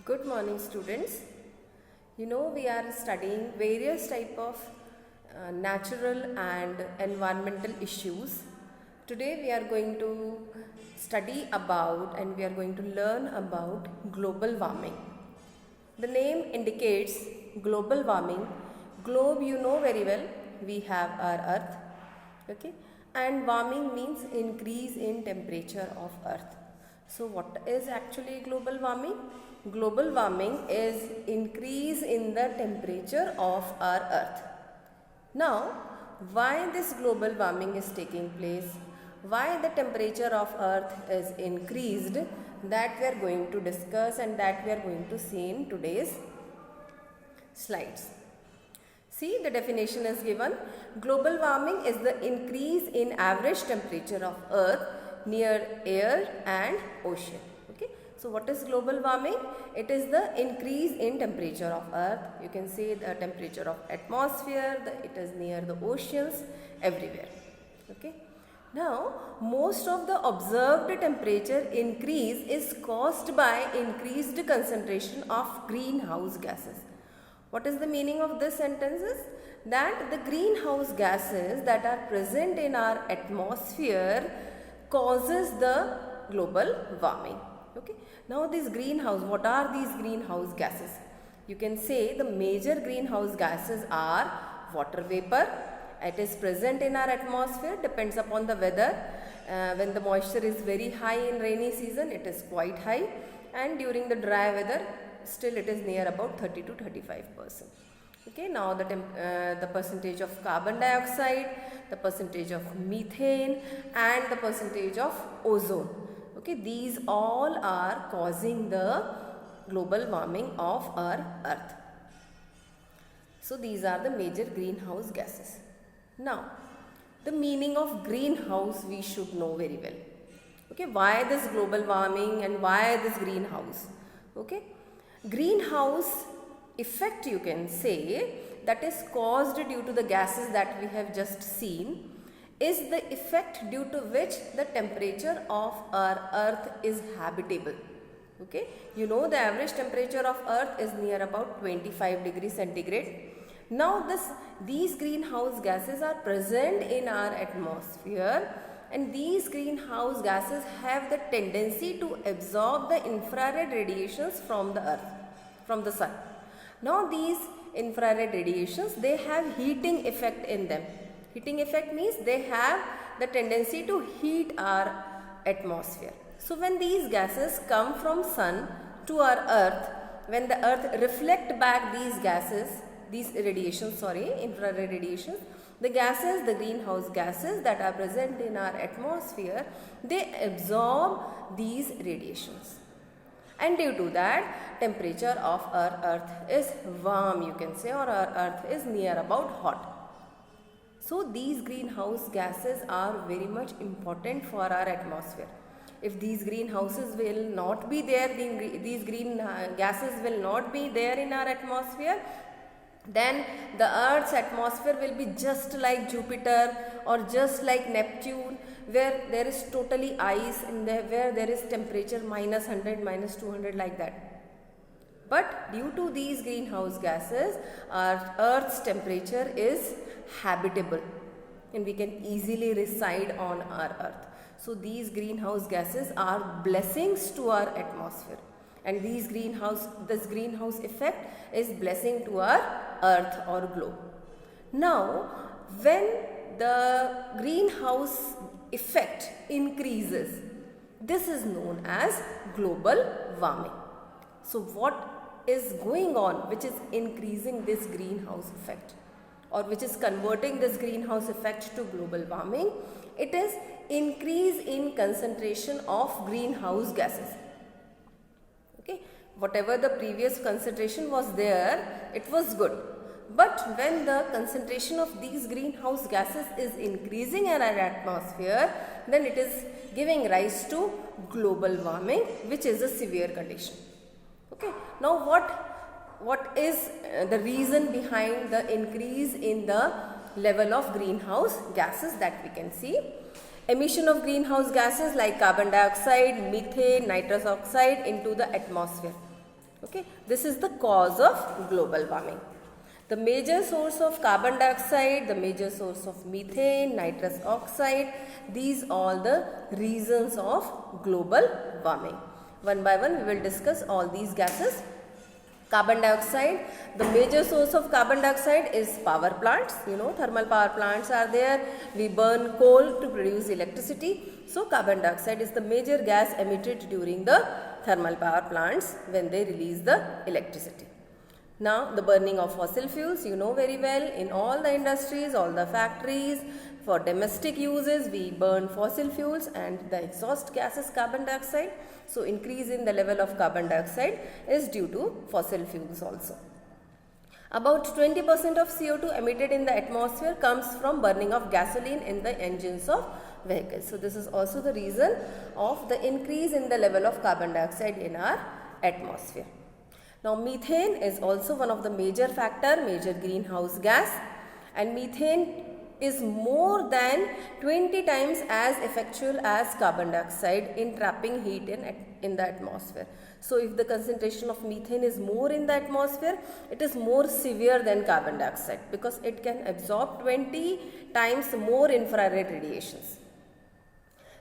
Good morning, students. We are studying various type of natural and environmental issues. Today we are going to study about and we are going to learn about global warming. The name indicates global warming. Globe you know very well, we have our earth, okay, and warming means increase in temperature of earth. So what is actually global warming? Global warming is increase in the temperature of our earth. Now, why this global warming is taking place? Why the temperature of earth is increased? That we are going to discuss and that we are going to see in today's slides. See, the definition is given. Global warming is the increase in average temperature of earth near air and ocean. Okay. So what is global warming? It is the increase in temperature of earth. You can say the temperature of atmosphere, it is near the oceans, everywhere. Okay. Now, most of the observed temperature increase is caused by increased concentration of greenhouse gases. What is the meaning of this sentences? That the greenhouse gases that are present in our atmosphere causes the global warming. Okay. Now these greenhouse, what are these greenhouse gases? You can say the major greenhouse gases are water vapor. It is present in our atmosphere, depends upon the weather. When the moisture is very high in rainy season, it is quite high, and during the dry weather, still it is near about 30 to 35%. Okay, now the percentage of carbon dioxide, the percentage of methane, and the percentage of ozone. Okay, these all are causing the global warming of our earth. So these are the major greenhouse gases. Now, the meaning of greenhouse we should know very well. Okay, why this global warming and why this greenhouse? Okay, greenhouse effect you can say that is caused due to the gases that we have just seen is the effect due to which the temperature of our earth is habitable. Okay, you know the average temperature of earth is near about 25 degrees centigrade. Now these greenhouse gases are present in our atmosphere, and these greenhouse gases have the tendency to absorb the infrared radiations from the earth, from the sun. Now these infrared radiations, they have heating effect in them. Heating effect means they have the tendency to heat our atmosphere. So when these gases come from sun to our earth, when the earth reflect back these gases, these radiations, infrared radiations, the gases, the greenhouse gases that are present in our atmosphere, they absorb these radiations. And due to that, temperature of our earth is warm, you can say, or our earth is near about hot. So these greenhouse gases are very much important for our atmosphere. If these greenhouses will not be there, these green gases will not be there in our atmosphere, then the earth's atmosphere will be just like Jupiter or just like Neptune, where there is totally ice in there, where there is temperature minus 100, minus 200 like that. But due to these greenhouse gases, our earth's temperature is habitable and we can easily reside on our earth. So these greenhouse gases are blessings to our atmosphere, and this greenhouse effect is blessing to our earth or globe. Now when the greenhouse effect increases, this is known as global warming. So what is going on which is increasing this greenhouse effect, or which is converting this greenhouse effect to global warming? It is increase in concentration of greenhouse gases. Okay, whatever the previous concentration was there, it was good. But when the concentration of these greenhouse gases is increasing in our atmosphere, then it is giving rise to global warming, which is a severe condition. Okay, now what is the reason behind the increase in the level of greenhouse gases that we can see? Emission of greenhouse gases like carbon dioxide, methane, nitrous oxide into the atmosphere. Okay, this is the cause of global warming. The major source of carbon dioxide, the major source of methane, nitrous oxide, these all the reasons of global warming. One by one we will discuss all these gases. Carbon dioxide, the major source of carbon dioxide is power plants. Thermal power plants are there. We burn coal to produce electricity. So carbon dioxide is the major gas emitted during the thermal power plants when they release the electricity. Now the burning of fossil fuels, very well, in all the industries, all the factories, for domestic uses we burn fossil fuels and the exhaust gas is carbon dioxide. So increase in the level of carbon dioxide is due to fossil fuels also. About 20% of CO2 emitted in the atmosphere comes from burning of gasoline in the engines of vehicles. So this is also the reason of the increase in the level of carbon dioxide in our atmosphere. Now methane is also one of the major greenhouse gas, and methane is more than 20 times as effectual as carbon dioxide in trapping heat in the atmosphere. So if the concentration of methane is more in the atmosphere, it is more severe than carbon dioxide because it can absorb 20 times more infrared radiations.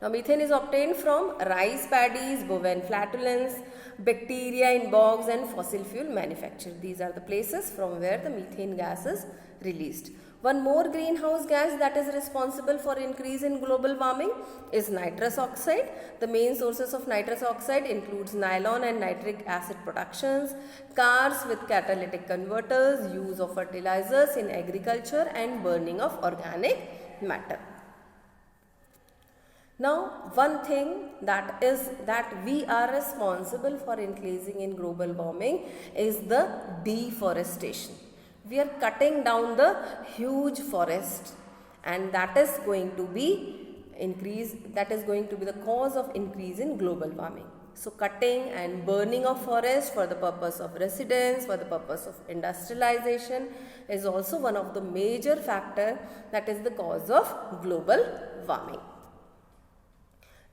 Now methane is obtained from rice paddies, bovine flatulence, bacteria in bogs and fossil fuel manufacture. These are the places from where the methane gas is released. One more greenhouse gas that is responsible for increase in global warming is nitrous oxide. The main sources of nitrous oxide includes nylon and nitric acid productions, cars with catalytic converters, use of fertilizers in agriculture and burning of organic matter. Now one thing that we are responsible for increasing in global warming is the deforestation. We are cutting down the huge forest, and that is going to be the cause of increase in global warming. So cutting and burning of forest for the purpose of residence, for the purpose of industrialization is also one of the major factor that is the cause of global warming.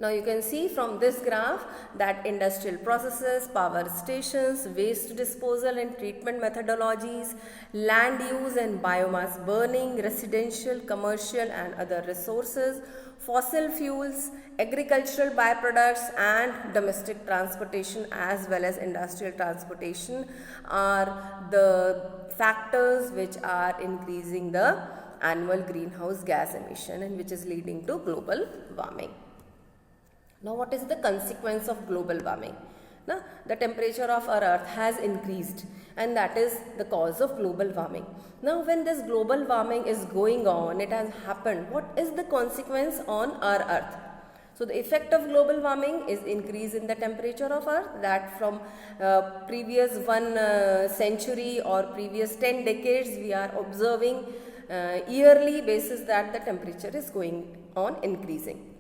Now you can see from this graph that industrial processes, power stations, waste disposal and treatment methodologies, land use and biomass burning, residential, commercial and other resources, fossil fuels, agricultural byproducts and domestic transportation as well as industrial transportation are the factors which are increasing the annual greenhouse gas emission and which is leading to global warming. Now what is the consequence of global warming? Now, the temperature of our earth has increased and that is the cause of global warming. Now when this global warming is going on, it has happened, what is the consequence on our earth? So the effect of global warming is increase in the temperature of earth, that from previous 1 century or previous 10 decades we are observing yearly basis that the temperature is going on increasing.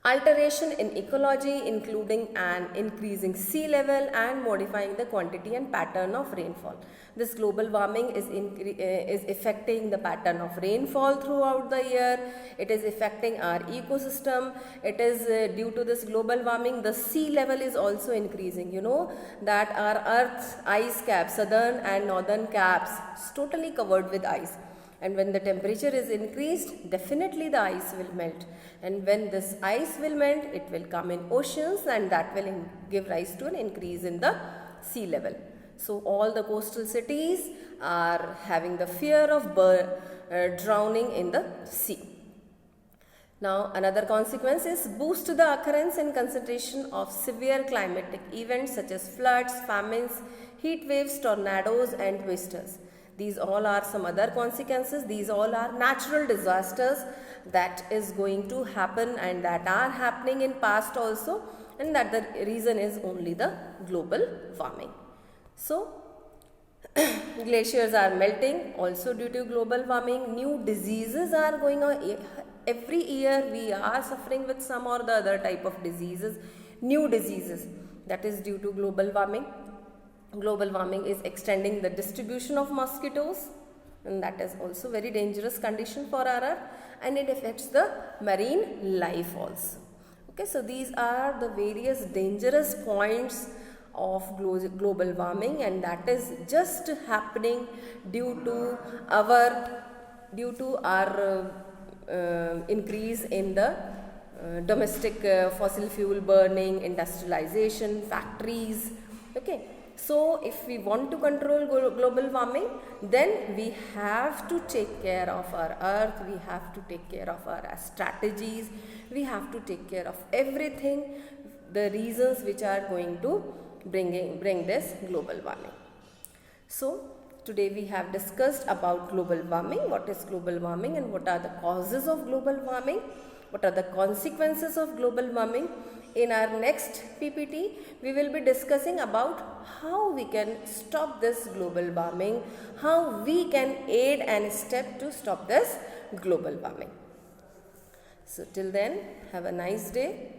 Alteration in ecology including an increasing sea level and modifying the quantity and pattern of rainfall. This global warming is affecting the pattern of rainfall throughout the year. It is affecting our ecosystem. It is due to this global warming, the sea level is also increasing. You know that our Earth's ice cap, southern and northern caps, is totally covered with ice. And when the temperature is increased, definitely the ice will melt. And when this ice will melt, it will come in oceans and that will give rise to an increase in the sea level. So all the coastal cities are having the fear of drowning in the sea. Now another consequence is boost the occurrence and concentration of severe climatic events such as floods, famines, heat waves, tornadoes and twisters. These all are some other consequences. These all are natural disasters that is going to happen and that are happening in past also, and that the reason is only the global warming. So glaciers are melting also due to global warming. New diseases are going on. Every year we are suffering with some or the other type of diseases, new diseases, that is due to global warming. Global warming is extending the distribution of mosquitoes, and that is also very dangerous condition for our earth, and it affects the marine life also. Okay, so these are the various dangerous points of global warming, and that is just happening due to our increase in the domestic fossil fuel burning, industrialization, factories. Okay, so if we want to control global warming, then we have to take care of our earth, we have to take care of our strategies, we have to take care of everything, the reasons which are going to bring this global warming. So today we have discussed about global warming, what is global warming and what are the causes of global warming, what are the consequences of global warming. In our next PPT, we will be discussing about how we can stop this global warming, how we can aid and step to stop this global warming. So till then, have a nice day.